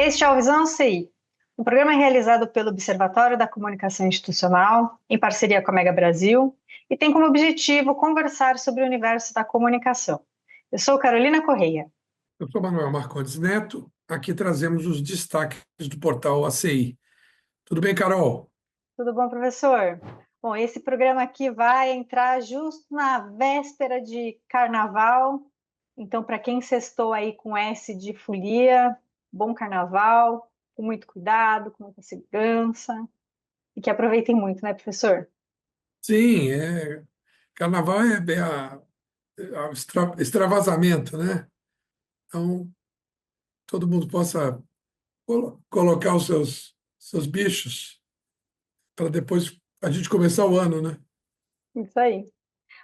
Este é o Visão CI, um programa realizado pelo Observatório da Comunicação Institucional, em parceria com a Mega Brasil, e tem como objetivo conversar sobre o universo da comunicação. Eu sou Carolina Correia. Eu sou Manuel Marcondes Neto. Aqui trazemos os destaques do portal ACI. Tudo bem, Carol? Tudo bom, professor? Bom, esse programa aqui vai entrar justo na véspera de carnaval. Então, para quem sextou aí com S de folia, bom carnaval, com muito cuidado, com muita segurança, e que aproveitem muito, né, professor? Sim, carnaval é extravasamento, né? Então, todo mundo possa colocar os seus bichos para depois a gente começar o ano, né? Isso aí.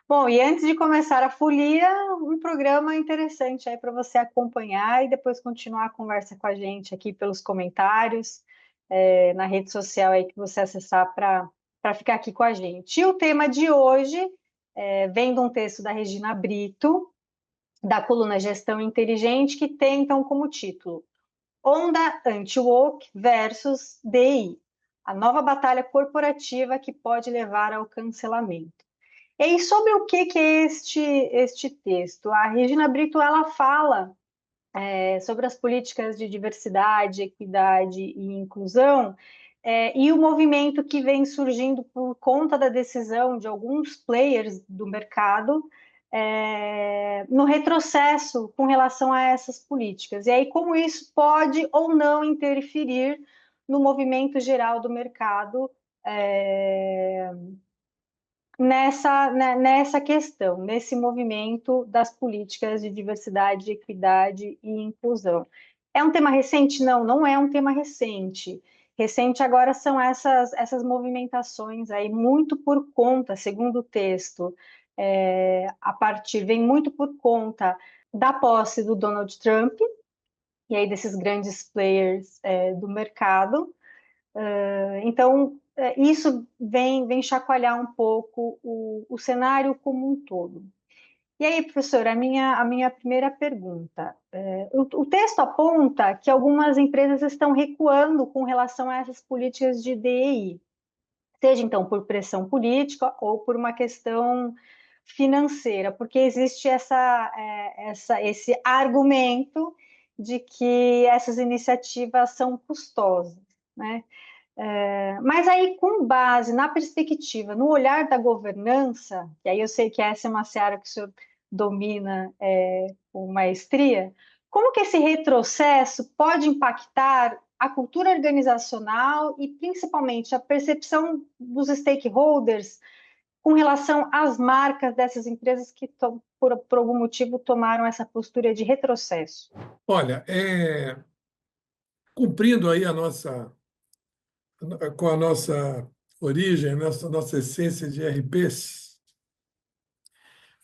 Bom, e antes de começar a folia, um programa interessante aí para você acompanhar e depois continuar a conversa com a gente aqui pelos comentários, na rede social aí que você acessar para ficar aqui com a gente. E o tema de hoje vem de um texto da Regina Brito, da coluna Gestão Inteligente, que tem então como título Onda Anti-Woke versus DI, a nova batalha corporativa que pode levar ao cancelamento. E aí, sobre o que é este texto? A Regina Brito ela fala sobre as políticas de diversidade, equidade e inclusão, e o movimento que vem surgindo por conta da decisão de alguns players do mercado no retrocesso com relação a essas políticas. E aí, como isso pode ou não interferir no movimento geral do mercado nessa questão, nesse movimento das políticas de diversidade, equidade e inclusão. É um tema recente? Não, não é um tema recente. Recente agora são essas movimentações aí, muito por conta, segundo o texto, vem muito por conta da posse do Donald Trump, e aí desses grandes players do mercado, então, isso vem chacoalhar um pouco o cenário como um todo. E aí, professor, a minha primeira pergunta. O texto aponta que algumas empresas estão recuando com relação a essas políticas de DEI, seja então por pressão política ou por uma questão financeira, porque existe esse argumento de que essas iniciativas são custosas, né? Mas aí, com base na perspectiva, no olhar da governança, e aí eu sei que essa é uma seara que o senhor domina com maestria, como que esse retrocesso pode impactar a cultura organizacional e principalmente a percepção dos stakeholders com relação às marcas dessas empresas que, por algum motivo, tomaram essa postura de retrocesso? Olha, cumprindo aí com a nossa origem, nossa essência de RPs,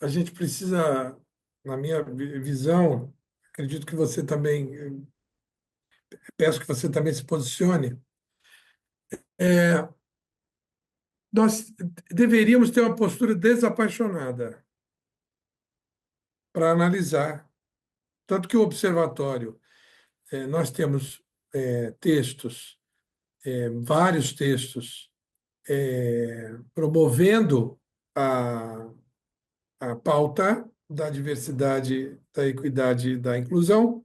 a gente precisa, na minha visão, acredito que você também, peço que você também se posicione. é, Nós deveríamos ter uma postura desapaixonada para analisar. Tanto que o observatório, nós temos textos, vários textos, promovendo a, a pauta da diversidade, da equidade e da inclusão,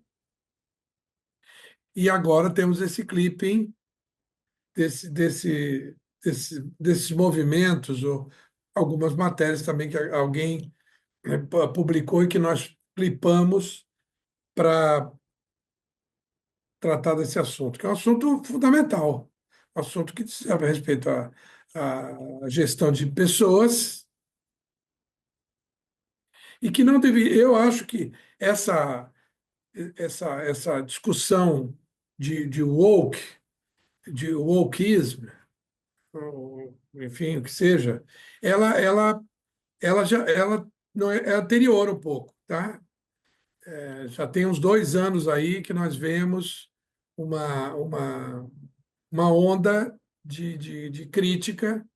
e agora temos esse clipping desses movimentos, ou algumas matérias também que alguém publicou e que nós clipamos para tratar desse assunto, que é um assunto fundamental, um assunto que diz a respeito à gestão de pessoas e que não deve. Eu acho que essa discussão de woke, de wokeism, ou, enfim, o que seja, ela não é anterior um pouco, tá? Já tem uns 2 anos aí que nós vemos uma, uma, uma onda de crítica,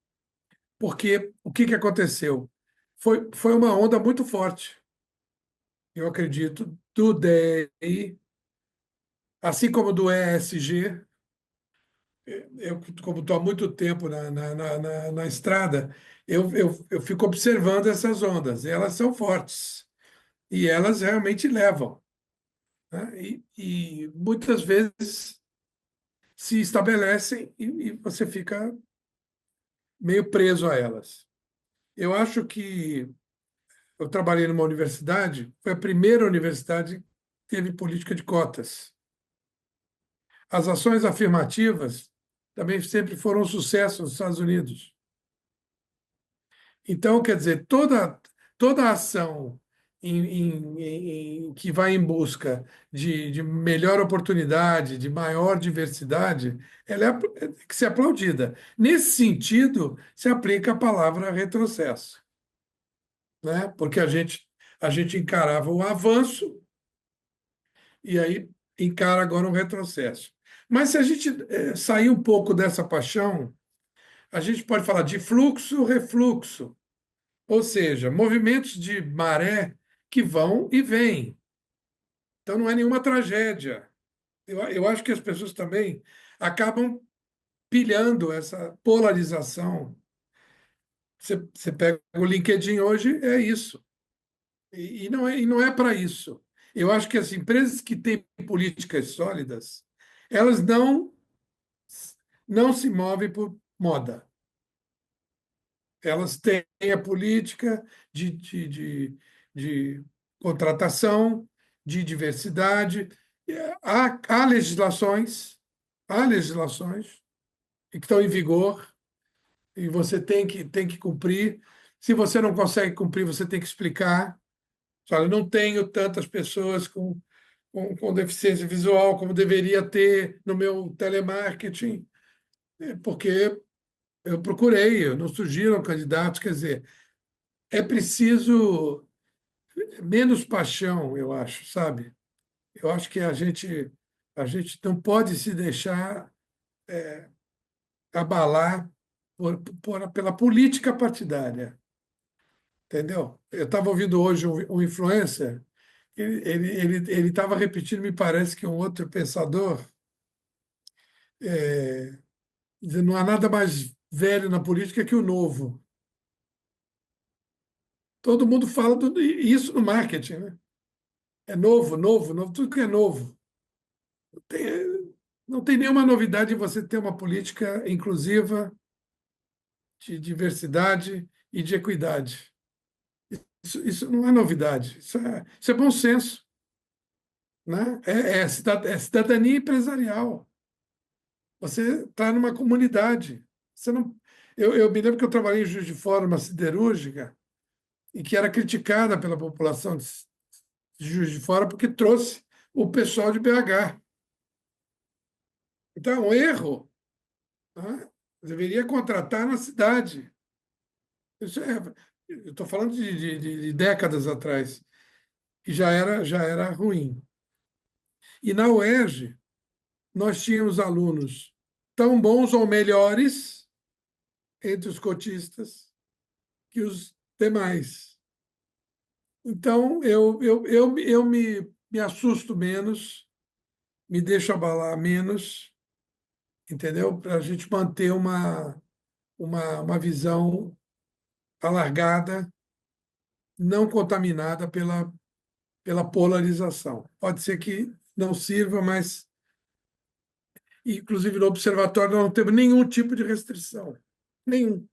porque o que aconteceu? Foi uma onda muito forte, eu acredito, do DEI, assim como do ESG. Eu, como estou há muito tempo na estrada, eu fico observando essas ondas. Elas são fortes e elas realmente levam, né? E muitas vezes se estabelecem e você fica meio preso a elas. Eu acho que eu trabalhei numa universidade, foi a primeira universidade que teve política de cotas. As ações afirmativas também sempre foram um sucesso nos Estados Unidos. Então, quer dizer, toda ação que vai em busca de melhor oportunidade, de maior diversidade, ela tem que ser aplaudida. Nesse sentido, se aplica a palavra retrocesso, né? Porque a gente encarava o avanço e aí encara agora um retrocesso. Mas se a gente sair um pouco dessa paixão, a gente pode falar de fluxo, refluxo. Ou seja, movimentos de maré que vão e vêm. Então não é nenhuma tragédia. Eu acho que as pessoas também acabam pilhando essa polarização. Você pega o LinkedIn hoje, é isso. E não é para isso. Eu acho que as empresas que têm políticas sólidas, elas não se movem por moda. Elas têm a política de contratação, de diversidade. Há legislações, há legislações que estão em vigor e você tem que cumprir. Se você não consegue cumprir, você tem que explicar. Olha, eu não tenho tantas pessoas com deficiência visual como deveria ter no meu telemarketing, porque eu procurei, não surgiram candidatos. Quer dizer, é preciso menos paixão, eu acho, sabe? Eu acho que a gente não pode se deixar abalar pela política partidária, entendeu? Eu estava ouvindo hoje um influencer, ele estava repetindo, me parece que um outro pensador, dizendo, não há nada mais velho na política que o novo. Todo mundo fala isso no marketing, né? É novo, novo, novo, tudo que é novo. Não tem nenhuma novidade em você ter uma política inclusiva, de diversidade e de equidade. Isso não é novidade, isso é bom senso, né? É cidadania empresarial. Você está numa comunidade. Você não, eu me lembro que eu trabalhei em Juiz de Fora, uma siderúrgica, e que era criticada pela população de Juiz de Fora porque trouxe o pessoal de BH. Então, é um erro, né? Deveria contratar na cidade. Eu estou falando de décadas atrás, e já era ruim. E na UERJ, nós tínhamos alunos tão bons ou melhores entre os cotistas que os demais. Então, eu me assusto menos, me deixo abalar menos, entendeu? Para a gente manter uma visão alargada, não contaminada pela polarização. Pode ser que não sirva, mas, inclusive, no observatório não temos nenhum tipo de restrição. Nenhum.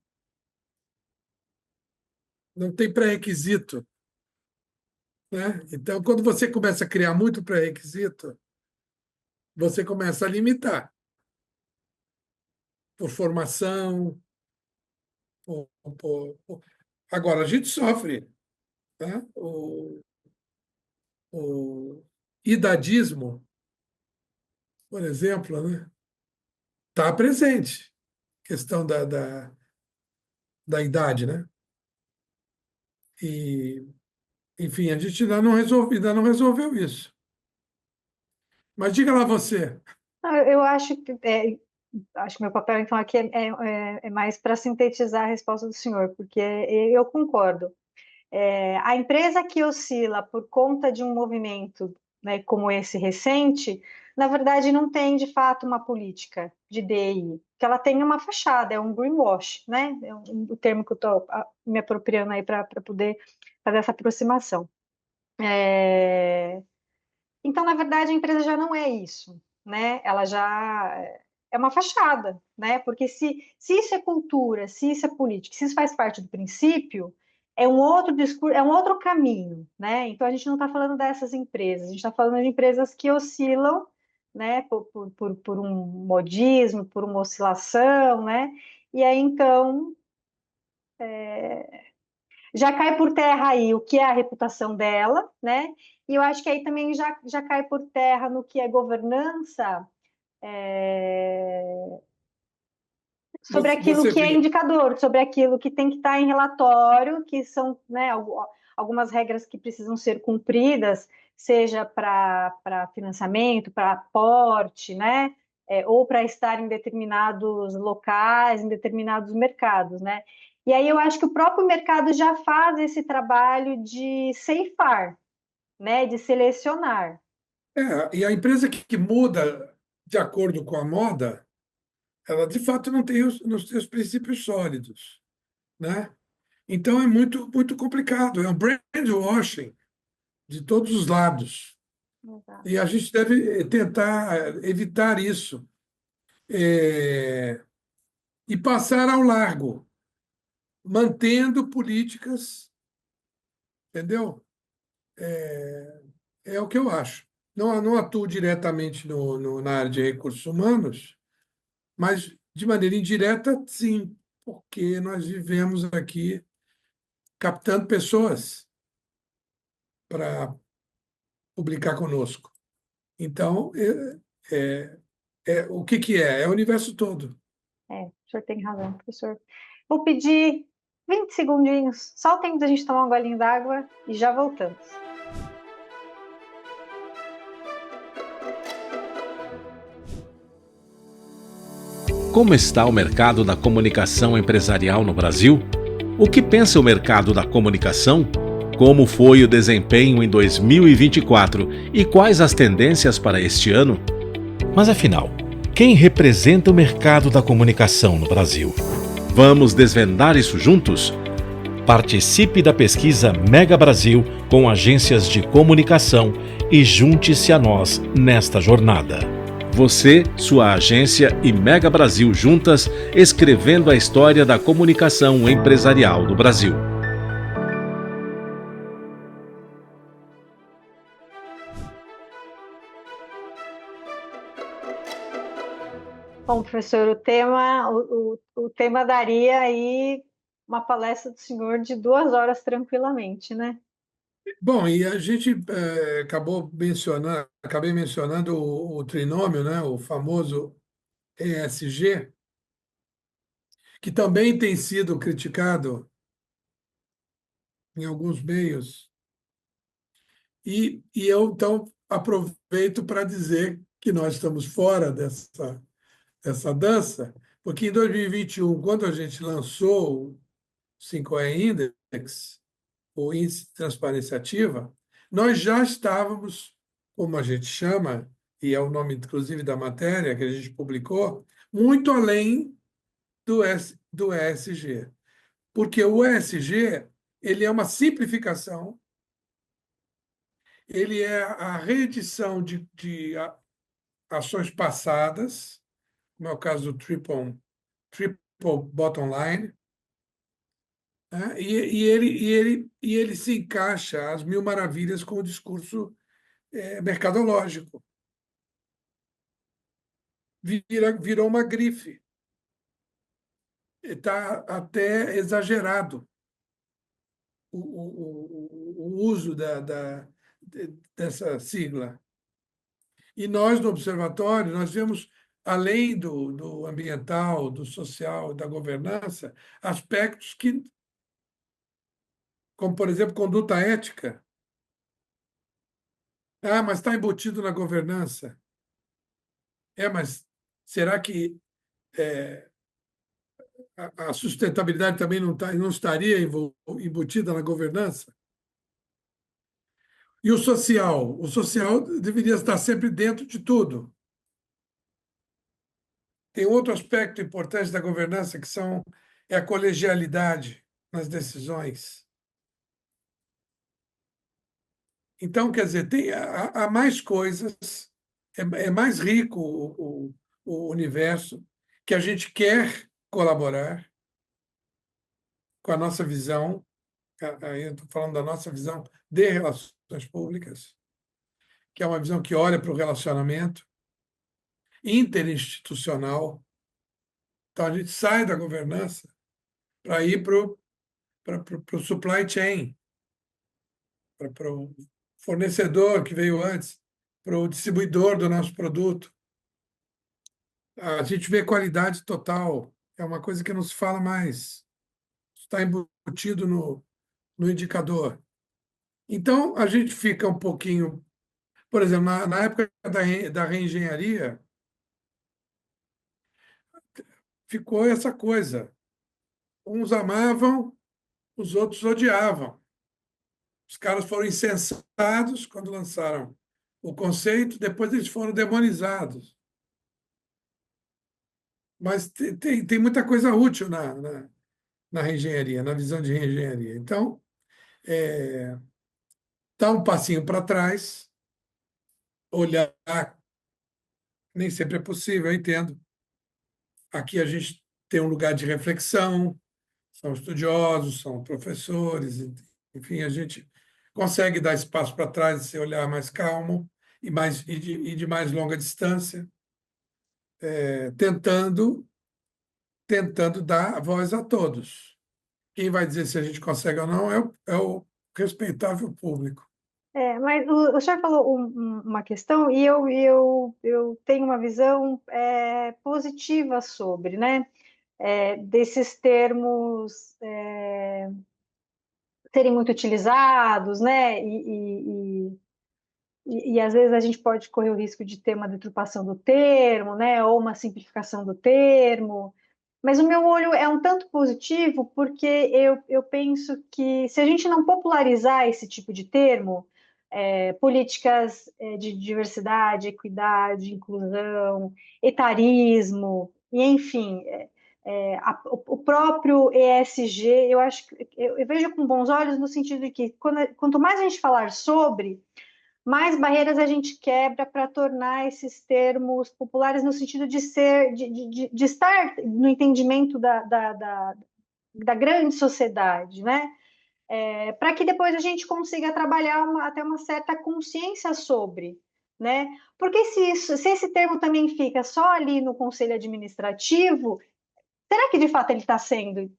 Não tem pré-requisito, né? Então, quando você começa a criar muito pré-requisito, você começa a limitar por formação. Agora, a gente sofre, né? O idadismo, por exemplo, né? Está presente, questão da idade, né? E, enfim, a gente ainda não resolveu isso. Mas diga lá você. Eu acho que meu papel, então, aqui é mais para sintetizar a resposta do senhor, porque eu concordo. A empresa que oscila por conta de um movimento, né, como esse recente, na verdade, não tem de fato uma política de DEI, que ela tem uma fachada, é um greenwash, né? É o termo que eu estou me apropriando aí para poder fazer essa aproximação. Então, na verdade, a empresa já não é isso, né? Ela já é uma fachada, né? Porque se isso é cultura, se isso é política, se isso faz parte do princípio, é um outro discurso, é um outro caminho, né? Então, a gente não está falando dessas empresas, a gente está falando de empresas que oscilam, né? Por um modismo, por uma oscilação, né? E aí, então, já cai por terra aí o que é a reputação dela, né? E eu acho que aí também já cai por terra no que é governança, sobre aquilo Você que é fica. indicador, sobre aquilo que tem que estar em relatório, que são, né, algumas regras que precisam ser cumpridas, seja para financiamento, para aporte, né? Ou para estar em determinados locais, em determinados mercados, né? E aí eu acho que o próprio mercado já faz esse trabalho de ceifar, né? De selecionar. E a empresa que muda de acordo com a moda, ela de fato não tem os princípios sólidos, né? Então é muito complicado, é um brand washing de todos os lados. Exato. E a gente deve tentar evitar isso, é, e passar ao largo, mantendo políticas, entendeu? É o que eu acho. Não atuo diretamente na área de recursos humanos, mas de maneira indireta, sim, porque nós vivemos aqui captando pessoas para publicar conosco. Então, o que que é? É o universo todo. O senhor tem razão, professor. Vou pedir 20 segundinhos, só o tempo da gente tomar um golinho d'água e já voltamos. Como está o mercado da comunicação empresarial no Brasil? O que pensa o mercado da comunicação? Como foi o desempenho em 2024 e quais as tendências para este ano? Mas afinal, quem representa o mercado da comunicação no Brasil? Vamos desvendar isso juntos? Participe da pesquisa Mega Brasil com agências de comunicação e junte-se a nós nesta jornada. Você, sua agência e Mega Brasil juntas, escrevendo a história da comunicação empresarial do Brasil. Bom, professor, o tema daria aí uma palestra do senhor de 2 horas tranquilamente, né? Bom, e a gente acabei mencionando o trinômio, né, o famoso ESG, que também tem sido criticado em alguns meios. E eu, então, aproveito para dizer que nós estamos fora dessa dança, porque em 2021, quando a gente lançou o 5E Index, o Índice de Transparência Ativa, nós já estávamos, como a gente chama, e é o nome, inclusive, da matéria que a gente publicou, muito além do ESG. Porque o ESG ele é uma simplificação, ele é a reedição de ações passadas, como é o caso do triple bottom line, né? E ele se encaixa às mil maravilhas com o discurso mercadológico. Virou uma grife. Está até exagerado o uso dessa sigla. E nós, no observatório, nós vemos, além do ambiental, do social, da governança, aspectos que, como, por exemplo, conduta ética. Ah, mas está embutido na governança. Mas será que a sustentabilidade também não estaria embutida na governança? E o social? O social deveria estar sempre dentro de tudo. Tem outro aspecto importante da governança é a colegialidade nas decisões. Então, quer dizer, há mais coisas, é mais rico o universo, que a gente quer colaborar com a nossa visão, aí eu estou falando da nossa visão de relações públicas, que é uma visão que olha para o relacionamento interinstitucional. Então, a gente sai da governança para ir para o supply chain, para o fornecedor que veio antes, para o distribuidor do nosso produto. A gente vê qualidade total, é uma coisa que não se fala mais, está embutido no indicador. Então, a gente fica um pouquinho. Por exemplo, na época da reengenharia, ficou essa coisa. Uns amavam, os outros odiavam. Os caras foram insensados quando lançaram o conceito, depois eles foram demonizados. Mas tem muita coisa útil na reengenharia, na visão de reengenharia. Então, dar um passinho para trás, olhar, nem sempre é possível, eu entendo. Aqui a gente tem um lugar de reflexão, são estudiosos, são professores, enfim, a gente consegue dar espaço para trás, esse olhar mais calmo e de mais longa distância, tentando dar voz a todos. Quem vai dizer se a gente consegue ou não é o respeitável público. Mas o senhor falou uma questão e eu tenho uma visão positiva sobre, né? Desses termos serem muito utilizados, né? E às vezes a gente pode correr o risco de ter uma deturpação do termo, né? Ou uma simplificação do termo. Mas o meu olho é um tanto positivo porque eu penso que se a gente não popularizar esse tipo de termo, políticas de diversidade, equidade, inclusão, etarismo, e enfim, o próprio ESG, eu acho que eu vejo com bons olhos no sentido de que quanto mais a gente falar sobre, mais barreiras a gente quebra para tornar esses termos populares no sentido de ser, de estar no entendimento da grande sociedade, né? Para que depois a gente consiga trabalhar até uma certa consciência sobre, né? Porque se esse termo também fica só ali no conselho administrativo, será que de fato ele está sendo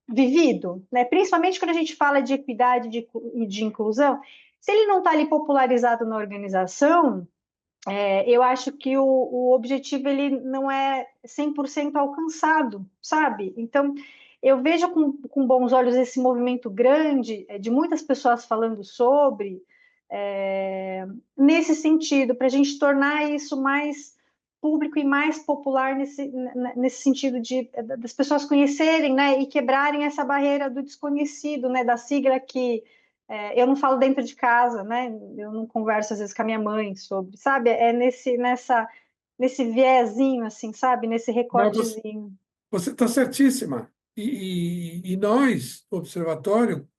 vivido, né? Principalmente quando a gente fala de equidade e de inclusão, se ele não está ali popularizado na organização, eu acho que o objetivo ele não é 100% alcançado, sabe? Então, eu vejo com bons olhos esse movimento grande de muitas pessoas falando sobre, nesse sentido, para a gente tornar isso mais público e mais popular nesse sentido das pessoas conhecerem, né, e quebrarem essa barreira do desconhecido, né, da sigla que eu não falo dentro de casa, né, eu não converso às vezes com a minha mãe sobre, sabe, nesse viezinho, assim, sabe, nesse Não, recortezinho. você está certíssima. E nós, o Observatório,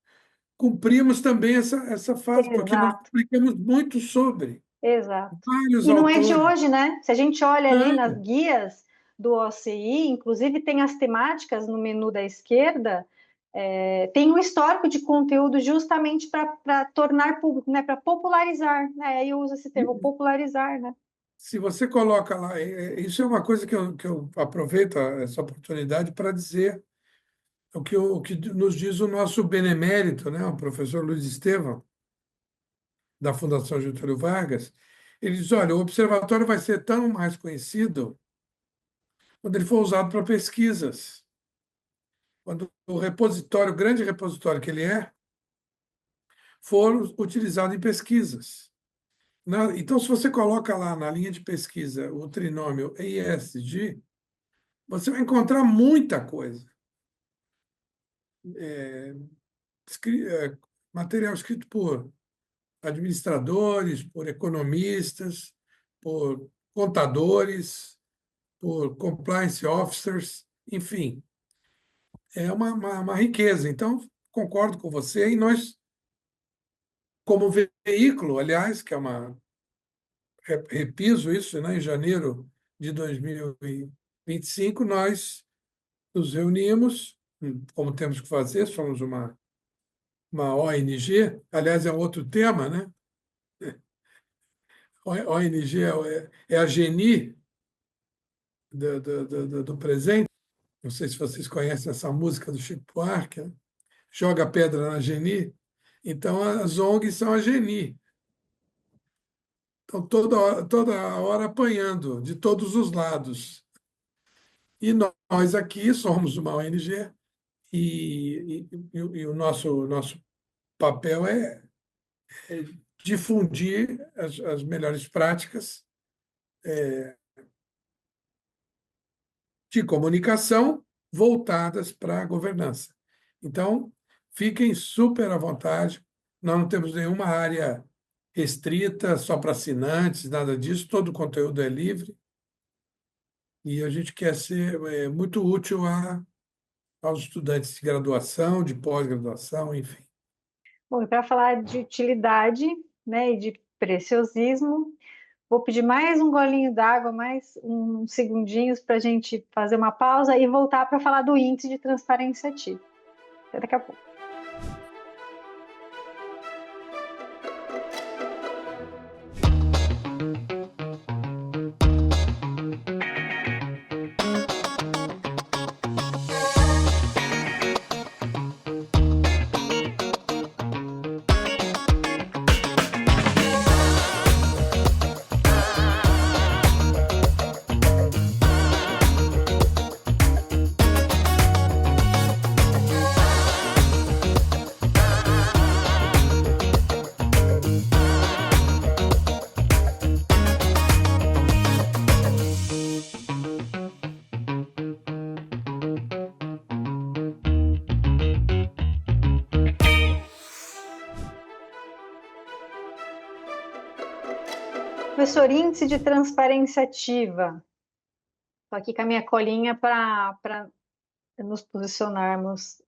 cumprimos também essa fase, porque nós Exato, publicamos muito sobre exato. vários E não é de autores. hoje, né? Se a gente olha ali nas Não, guias do OCI, inclusive tem as temáticas no menu da esquerda, tem um histórico de conteúdo justamente para tornar público, né? Para popularizar, né? Eu uso esse termo, popularizar, né? se você coloca lá, isso é uma coisa que eu aproveito essa oportunidade para dizer o que nos diz o nosso benemérito, né, o professor Luiz Estevão, da Fundação Getúlio Vargas. Ele diz: olha, o observatório vai ser tão mais conhecido quando ele for usado para pesquisas. Quando o repositório, o grande repositório que ele for utilizado em pesquisas. Então, se você coloca lá na linha de pesquisa o trinômio ESG, você vai encontrar muita coisa. Material escrito por administradores, por economistas, por contadores, por compliance officers, enfim, é uma riqueza. Então, concordo com você, e nós, como veículo, aliás, que é repiso isso, né, em janeiro de 2025, nós nos reunimos, como temos que fazer, somos uma ONG, aliás, é um outro tema, né? ONG é a GNI do presente. Não sei se vocês conhecem essa música do Chico Buarque, né? Joga a pedra na GNI. Então, as ONGs são a GNI. Então, toda hora apanhando, de todos os lados. E nós aqui somos uma ONG, e o nosso papel é difundir as melhores práticas de comunicação voltadas para a governança. Então, fiquem super à vontade. Nós não temos nenhuma área restrita, só para assinantes, nada disso. Todo o conteúdo é livre. E a gente quer ser muito útil aos estudantes de graduação, de pós-graduação, enfim. Bom, e para falar de utilidade, né, e de preciosismo, vou pedir mais um golinho d'água, mais uns segundinhos para a gente fazer uma pausa e voltar para falar do índice de transparência ativa. Até daqui a pouco. Professor, índice de transparência ativa. Estou aqui com a minha colinha para nos posicionarmos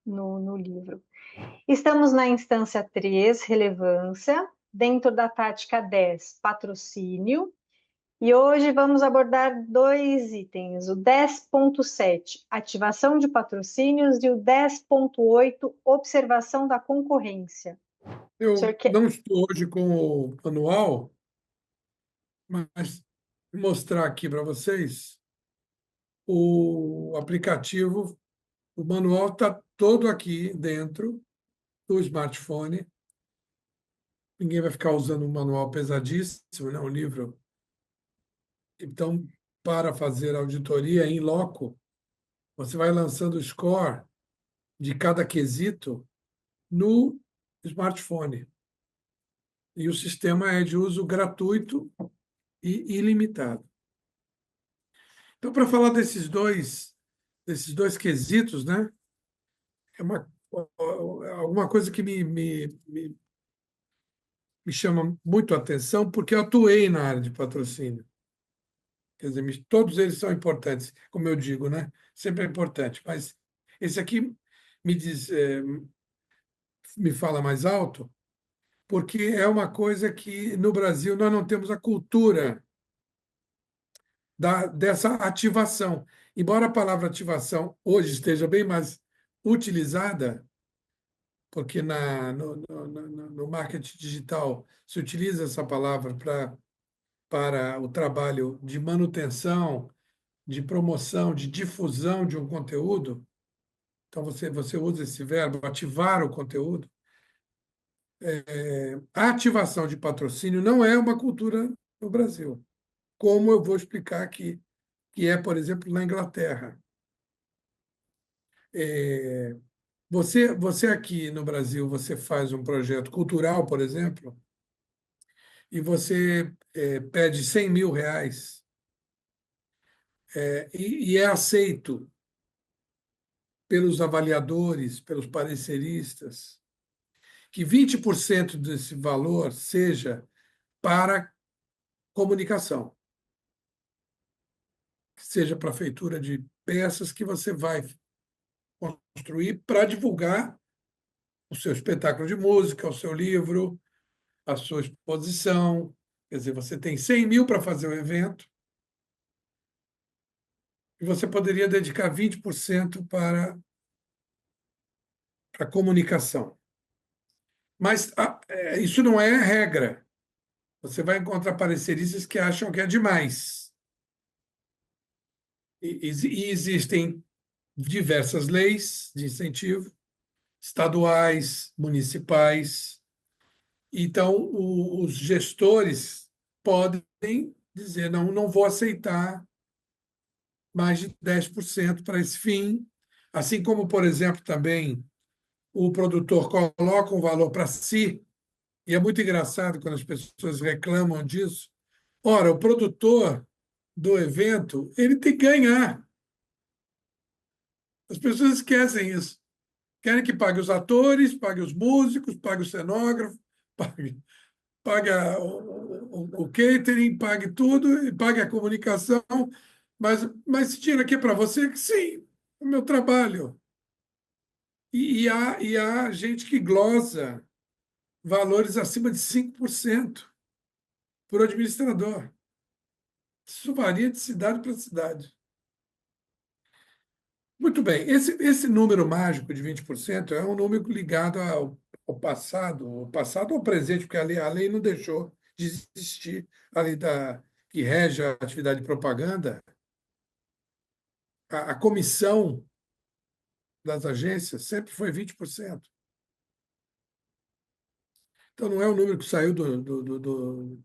no livro. Estamos na instância 3, relevância, dentro da tática 10, patrocínio, e hoje vamos abordar 2 itens, o 10.7, ativação de patrocínios, e o 10.8, observação da concorrência. Eu quer... não estou hoje com o manual, mas vou mostrar aqui para vocês o aplicativo. O manual está todo aqui dentro do smartphone. Ninguém vai ficar usando um manual pesadíssimo, né? Um livro. Então, para fazer auditoria em loco, você vai lançando o score de cada quesito no smartphone. E o sistema é de uso gratuito e ilimitado. Então, para falar desses dois quesitos, né? É alguma coisa que me chama muito a atenção, porque eu atuei na área de patrocínio. Quer dizer, todos eles são importantes, como eu digo, né? Sempre é importante, mas esse aqui me fala mais alto, porque é uma coisa que no Brasil nós não temos a cultura dessa ativação. Embora a palavra ativação hoje esteja bem mais utilizada, porque no marketing digital se utiliza essa palavra para o trabalho de manutenção, de promoção, de difusão de um conteúdo. Então, você usa esse verbo, ativar o conteúdo. A ativação de patrocínio não é uma cultura no Brasil, como eu vou explicar aqui, que é, por exemplo, na Inglaterra. Você aqui no Brasil, você faz um projeto cultural, por exemplo, e você pede 100 mil reais, e é aceito pelos avaliadores, pelos pareceristas, que 20% desse valor seja para comunicação, que seja para a feitura de peças que você vai construir para divulgar o seu espetáculo de música, o seu livro, a sua exposição. Quer dizer, você tem 100 mil para fazer o evento e você poderia dedicar 20% para a comunicação. Mas isso não é regra. Você vai encontrar pareceristas que acham que é demais. E existem diversas leis de incentivo, estaduais, municipais. Então, os gestores podem dizer, não, não vou aceitar mais de 10% para esse fim, assim como, por exemplo, também o produtor coloca um valor para si, e é muito engraçado quando as pessoas reclamam disso. Ora, o produtor do evento, ele tem que ganhar. As pessoas esquecem isso. Querem que pague os atores, pague os músicos, pague o cenógrafo, pague o catering, pague tudo, e pague a comunicação, mas se tira aqui para você, que sim, é o meu trabalho. E há gente que glosa valores acima de 5% por administrador. Isso varia de cidade para cidade. Muito bem, esse número mágico de 20% é um número ligado ao passado ou ao presente, porque a lei não deixou de existir, a lei que rege a atividade de propaganda, a comissão das agências sempre foi 20%. Então, não é um número que saiu do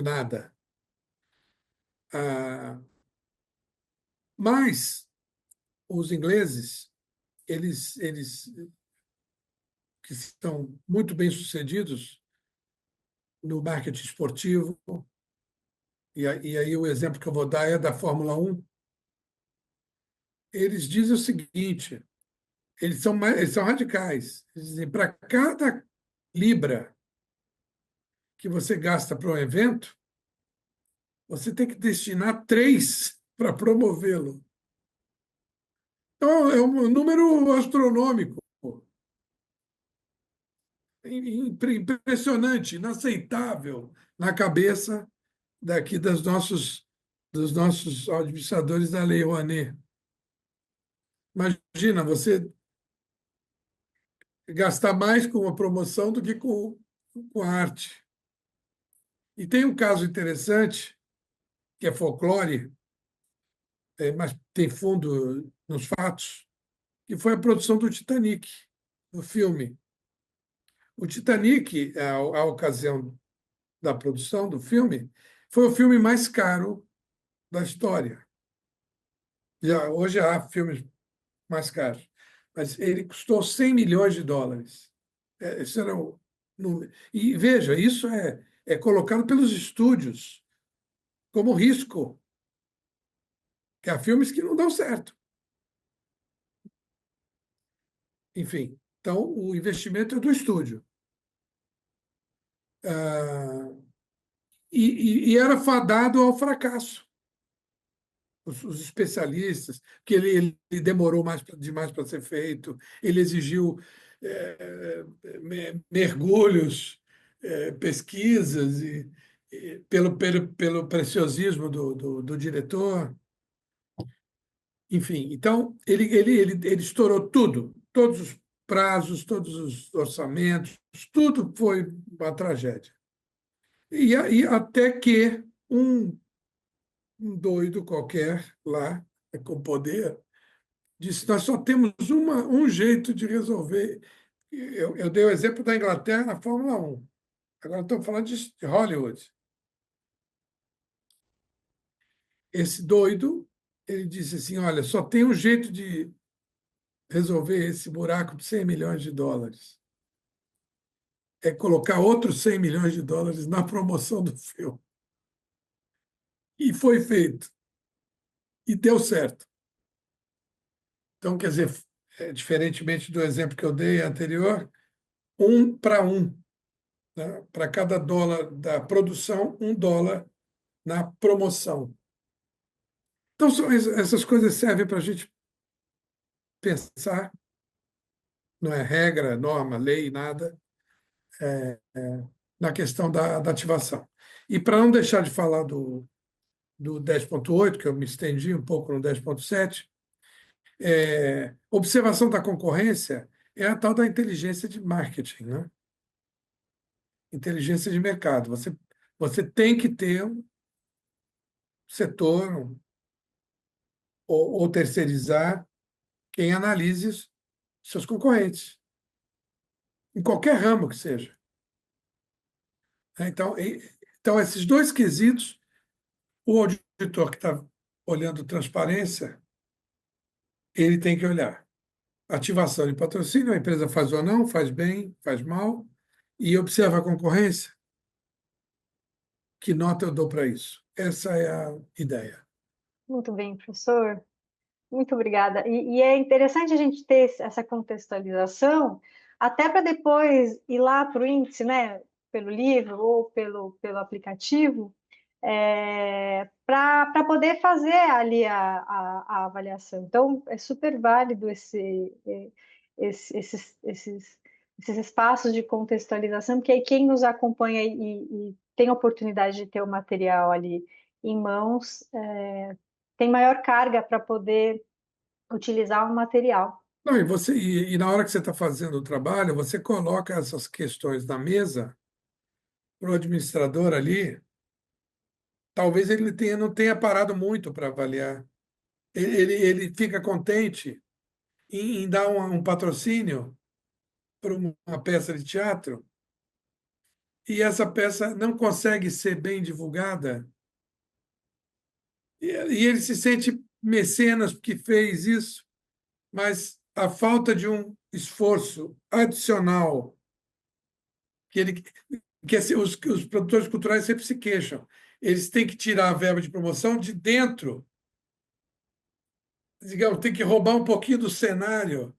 nada. Mas os ingleses, eles que estão muito bem-sucedidos no marketing esportivo, e aí o exemplo que eu vou dar é da Fórmula 1, eles dizem o seguinte, eles são radicais. Eles dizem, para cada libra que você gasta para um evento, você tem que destinar 3 para promovê-lo. Então, é um número astronômico. Impressionante, inaceitável na cabeça daqui dos nossos administradores da Lei Rouanet. Imagina, você gastar mais com a promoção do que com a arte. E tem um caso interessante, que é folclore, mas tem fundo nos fatos, que foi a produção do Titanic, o filme. O Titanic, à ocasião da produção do filme, foi o filme mais caro da história. Hoje há filmes mais caros, mas ele custou 100 milhões de dólares. Esse era o número. E veja, isso é colocado pelos estúdios como risco, que há filmes que não dão certo. Enfim, então o investimento é do estúdio. E era fadado ao fracasso. Os especialistas, que ele demorou demais para ser feito, ele exigiu mergulhos, pesquisas, pelo preciosismo do diretor. Enfim, então, ele estourou tudo, todos os prazos, todos os orçamentos, tudo foi uma tragédia. E até que um doido qualquer lá, com poder, disse: nós só temos um jeito de resolver. Eu dei o exemplo da Inglaterra na Fórmula 1. Agora estou falando de Hollywood. Esse doido, ele disse assim: olha, só tem um jeito de resolver esse buraco de 100 milhões de dólares. É colocar outros 100 milhões de dólares na promoção do filme. E foi feito. E deu certo. Então, quer dizer, diferentemente do exemplo que eu dei anterior, 1 para 1, né? Para cada dólar da produção, $1 na promoção. Então, essas coisas servem para a gente pensar, não é regra, norma, lei, nada, na questão da ativação. E para não deixar de falar do 10.8, que eu me estendi um pouco no 10.7, observação da concorrência é a tal da inteligência de marketing, né? Inteligência de mercado. Você tem que ter um setor ou terceirizar quem analise seus concorrentes, em qualquer ramo que seja. Então, esses dois quesitos, o auditor que está olhando transparência, ele tem que olhar. Ativação de patrocínio, a empresa faz ou não, faz bem, faz mal, e observa a concorrência. Que nota eu dou para isso? Essa é a ideia. Muito bem, professor. Muito obrigada. E é interessante a gente ter essa contextualização, até para depois ir lá para o índice, né, pelo livro ou pelo aplicativo, para poder fazer ali a avaliação. Então, é super válido esses espaços de contextualização, porque aí quem nos acompanha e tem a oportunidade de ter o material ali em mãos, tem maior carga para poder utilizar o material. Não, e na hora que você está fazendo o trabalho, você coloca essas questões na mesa para o administrador ali. Talvez ele não tenha parado muito para avaliar. Ele fica contente em dar um patrocínio para uma peça de teatro e essa peça não consegue ser bem divulgada e ele se sente mecenas porque fez isso, mas a falta de um esforço adicional os produtores culturais sempre se queixam. Eles têm que tirar a verba de promoção de dentro, digamos, tem que roubar um pouquinho do cenário,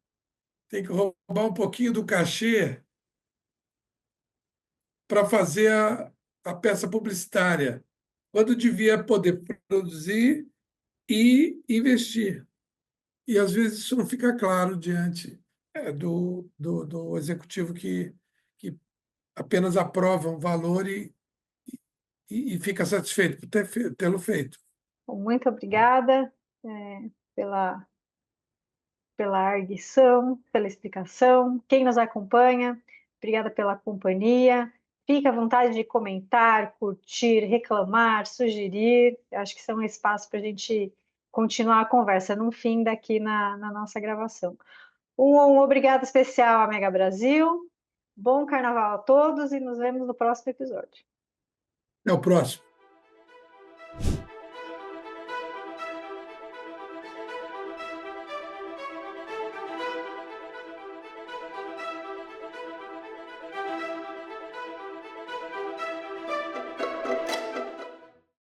tem que roubar um pouquinho do cachê para fazer a peça publicitária, quando devia poder produzir e investir. E, às vezes, isso não fica claro diante do executivo que apenas aprova um valor e fica satisfeito por tê-lo feito. Muito obrigada pela, pela arguição, pela explicação. Quem nos acompanha, obrigada pela companhia. Fique à vontade de comentar, curtir, reclamar, sugerir. Acho que são espaços para a gente continuar a conversa, no fim daqui na nossa gravação. Um obrigado especial à Mega Brasil. Bom carnaval a todos e nos vemos no próximo episódio. É o próximo.